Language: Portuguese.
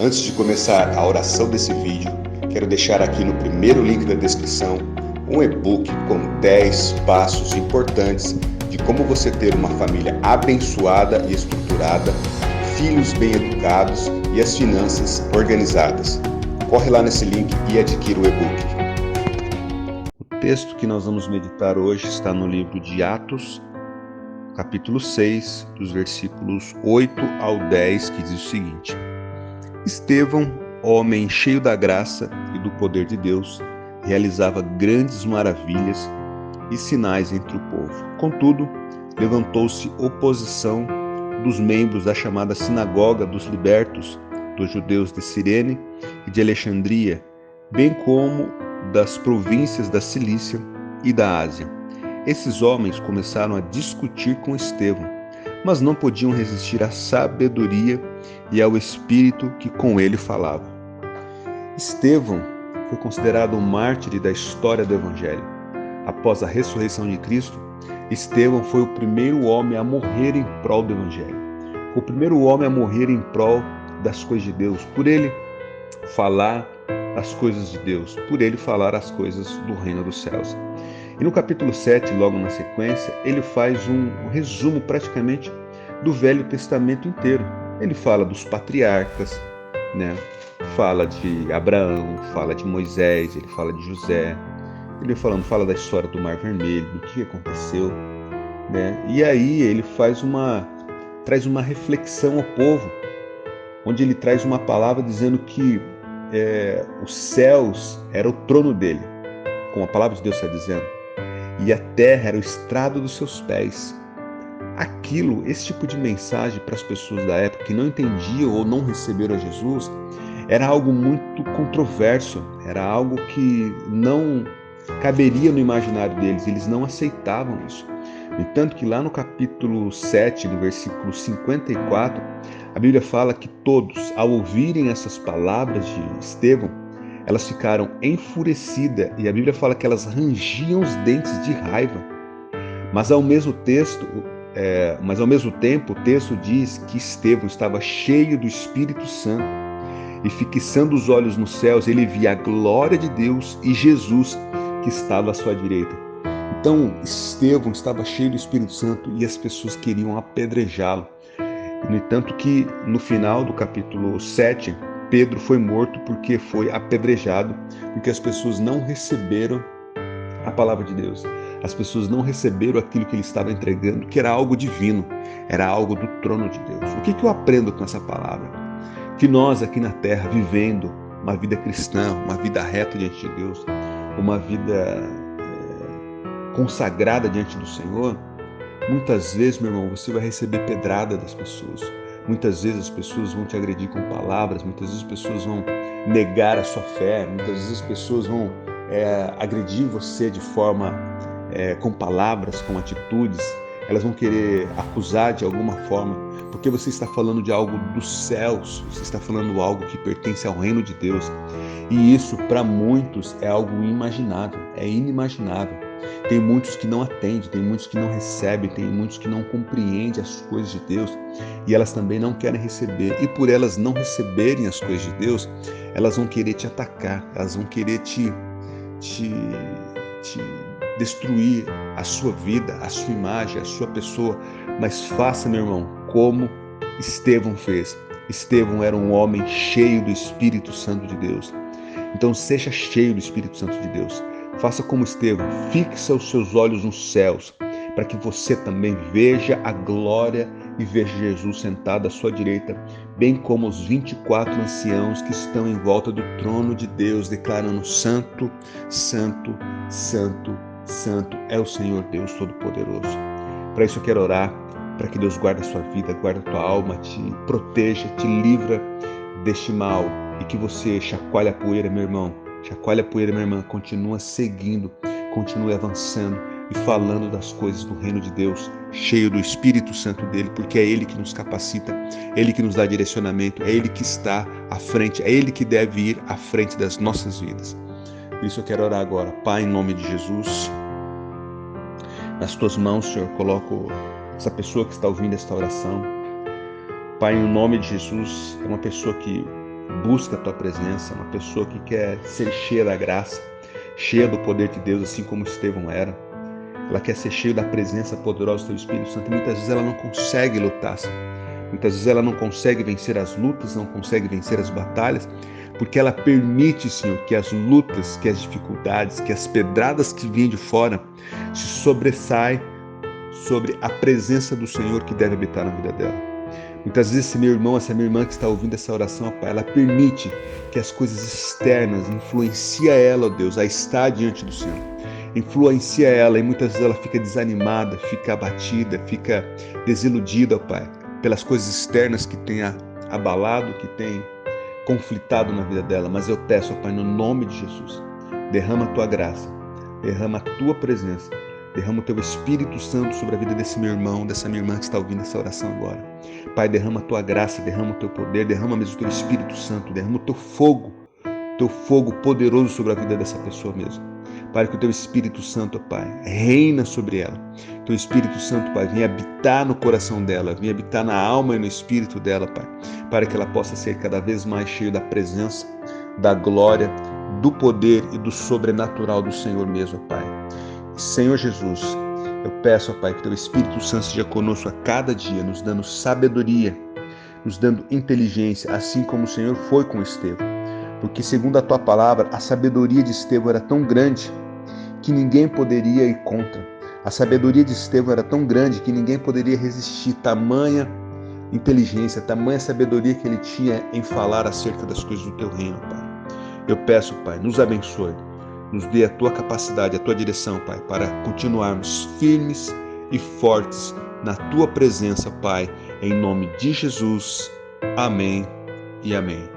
Antes de começar a oração desse vídeo, quero deixar aqui no primeiro link da descrição um e-book com 10 passos importantes de como você ter uma família abençoada e estruturada, filhos bem educados e as finanças organizadas. Corre lá nesse link e adquira o e-book. O texto que nós vamos meditar hoje está no livro de Atos, capítulo 6, dos versículos 8 ao 10, que diz o seguinte: Estevão, homem cheio da graça e do poder de Deus, realizava grandes maravilhas e sinais entre o povo. Contudo, levantou-se oposição dos membros da chamada Sinagoga dos Libertos, dos judeus de Cirene e de Alexandria, bem como das províncias da Cilícia e da Ásia. Esses homens começaram a discutir com Estevão, mas não podiam resistir à sabedoria e ao espírito que com ele falava. Estevão foi considerado um mártir da história do Evangelho. Após a ressurreição de Cristo, Estevão foi o primeiro homem a morrer em prol do Evangelho. Foi o primeiro homem a morrer em prol das coisas de Deus, por ele falar as coisas de Deus, por ele falar as coisas do reino dos céus. E no capítulo 7, logo na sequência, ele faz um resumo praticamente do Velho Testamento inteiro. Ele fala dos patriarcas, fala de Abraão, fala de Moisés, ele fala de José, ele fala da história do Mar Vermelho, do que aconteceu, E aí ele traz uma reflexão ao povo, onde ele traz uma palavra dizendo que os céus era o trono dele, como a palavra de Deus está dizendo, e a terra era o estrado dos seus pés. Esse tipo de mensagem para as pessoas da época que não entendiam ou não receberam a Jesus, era algo muito controverso, era algo que não caberia no imaginário deles, eles não aceitavam isso. No entanto que lá no capítulo 7, no versículo 54, a Bíblia fala que todos, ao ouvirem essas palavras de Estevão, elas ficaram enfurecidas, e a Bíblia fala que elas rangiam os dentes de raiva. Mas ao mesmo tempo, o texto diz que Estevão estava cheio do Espírito Santo, e fixando os olhos nos céus, ele via a glória de Deus e Jesus que estava à sua direita. Então, Estevão estava cheio do Espírito Santo e as pessoas queriam apedrejá-lo. No entanto que no final do capítulo 7, Pedro foi morto porque foi apedrejado, porque as pessoas não receberam a palavra de Deus. As pessoas não receberam aquilo que ele estava entregando, que era algo divino, era algo do trono de Deus. O que eu aprendo com essa palavra? Que nós aqui na terra, vivendo uma vida cristã, uma vida reta diante de Deus, uma vida consagrada diante do Senhor, muitas vezes, meu irmão, você vai receber pedrada das pessoas. Muitas vezes as pessoas vão te agredir com palavras, muitas vezes as pessoas vão negar a sua fé, muitas vezes as pessoas vão agredir você de forma, com palavras, com atitudes, elas vão querer acusar de alguma forma, porque você está falando de algo dos céus, você está falando de algo que pertence ao reino de Deus, e isso para muitos é algo inimaginável, Tem muitos que não atendem, tem muitos que não recebem, tem muitos que não compreendem as coisas de Deus, e elas também não querem receber, e por elas não receberem as coisas de Deus, elas vão querer te atacar, elas vão querer te destruir a sua vida, a sua imagem, a sua pessoa. Mas faça, meu irmão, como Estevão fez. Estevão era um homem cheio do Espírito Santo de Deus. Então seja cheio do Espírito Santo de Deus. Faça como Estevão, fixa os seus olhos nos céus, para que você também veja a glória e veja Jesus sentado à sua direita, bem como os 24 anciãos que estão em volta do trono de Deus, declarando: Santo, Santo, Santo, Santo é o Senhor Deus Todo-Poderoso. Para isso eu quero orar, para que Deus guarde a sua vida, guarde a tua alma, te proteja, te livra deste mal, e que você chacoalhe a poeira, meu irmão, chacoalhe a poeira, minha irmã, continua seguindo, continue avançando e falando das coisas do reino de Deus, cheio do Espírito Santo dele, porque é ele que nos capacita, é ele que nos dá direcionamento, é ele que está à frente, é ele que deve ir à frente das nossas vidas. Por isso eu quero orar agora. Pai, em nome de Jesus, nas tuas mãos, Senhor, coloco essa pessoa que está ouvindo esta oração. Pai, em nome de Jesus, é uma pessoa que busca a tua presença, uma pessoa que quer ser cheia da graça, cheia do poder de Deus, assim como Estevão era. Ela quer ser cheia da presença poderosa do teu Espírito Santo, e muitas vezes ela não consegue lutar, Senhor. Muitas vezes ela não consegue vencer as lutas, não consegue vencer as batalhas, porque ela permite, Senhor, que as lutas, que as dificuldades, que as pedradas que vêm de fora se sobressaem sobre a presença do Senhor que deve habitar na vida dela. Muitas vezes esse meu irmão, essa minha irmã que está ouvindo essa oração, Pai, ela permite que as coisas externas influenciem ela, ó Deus, a estar diante do Senhor. Influencia ela e muitas vezes ela fica desanimada, fica abatida, fica desiludida, ó Pai, pelas coisas externas que tem abalado, que tem conflitado na vida dela. Mas eu peço, ó Pai, no nome de Jesus, derrama a tua graça, derrama a tua presença, derrama o teu Espírito Santo sobre a vida desse meu irmão, dessa minha irmã que está ouvindo essa oração agora. Pai, derrama a tua graça, derrama o teu poder, derrama mesmo o teu Espírito Santo, derrama o teu fogo poderoso sobre a vida dessa pessoa mesmo. Pai, que o teu Espírito Santo, Pai, reina sobre ela. Teu Espírito Santo, Pai, vem habitar no coração dela, vem habitar na alma e no espírito dela, Pai, para que ela possa ser cada vez mais cheia da presença, da glória, do poder e do sobrenatural do Senhor mesmo, Pai. Senhor Jesus, eu peço, Pai, que teu Espírito Santo seja conosco a cada dia, nos dando sabedoria, nos dando inteligência, assim como o Senhor foi com Estevão. Porque, segundo a tua palavra, a sabedoria de Estevão era tão grande que ninguém poderia ir contra. A sabedoria de Estevão era tão grande que ninguém poderia resistir. Tamanha inteligência, tamanha sabedoria que ele tinha em falar acerca das coisas do teu reino, Pai. Eu peço, Pai, nos abençoe, nos dê a tua capacidade, a tua direção, Pai, para continuarmos firmes e fortes na tua presença, Pai, em nome de Jesus. Amém e amém.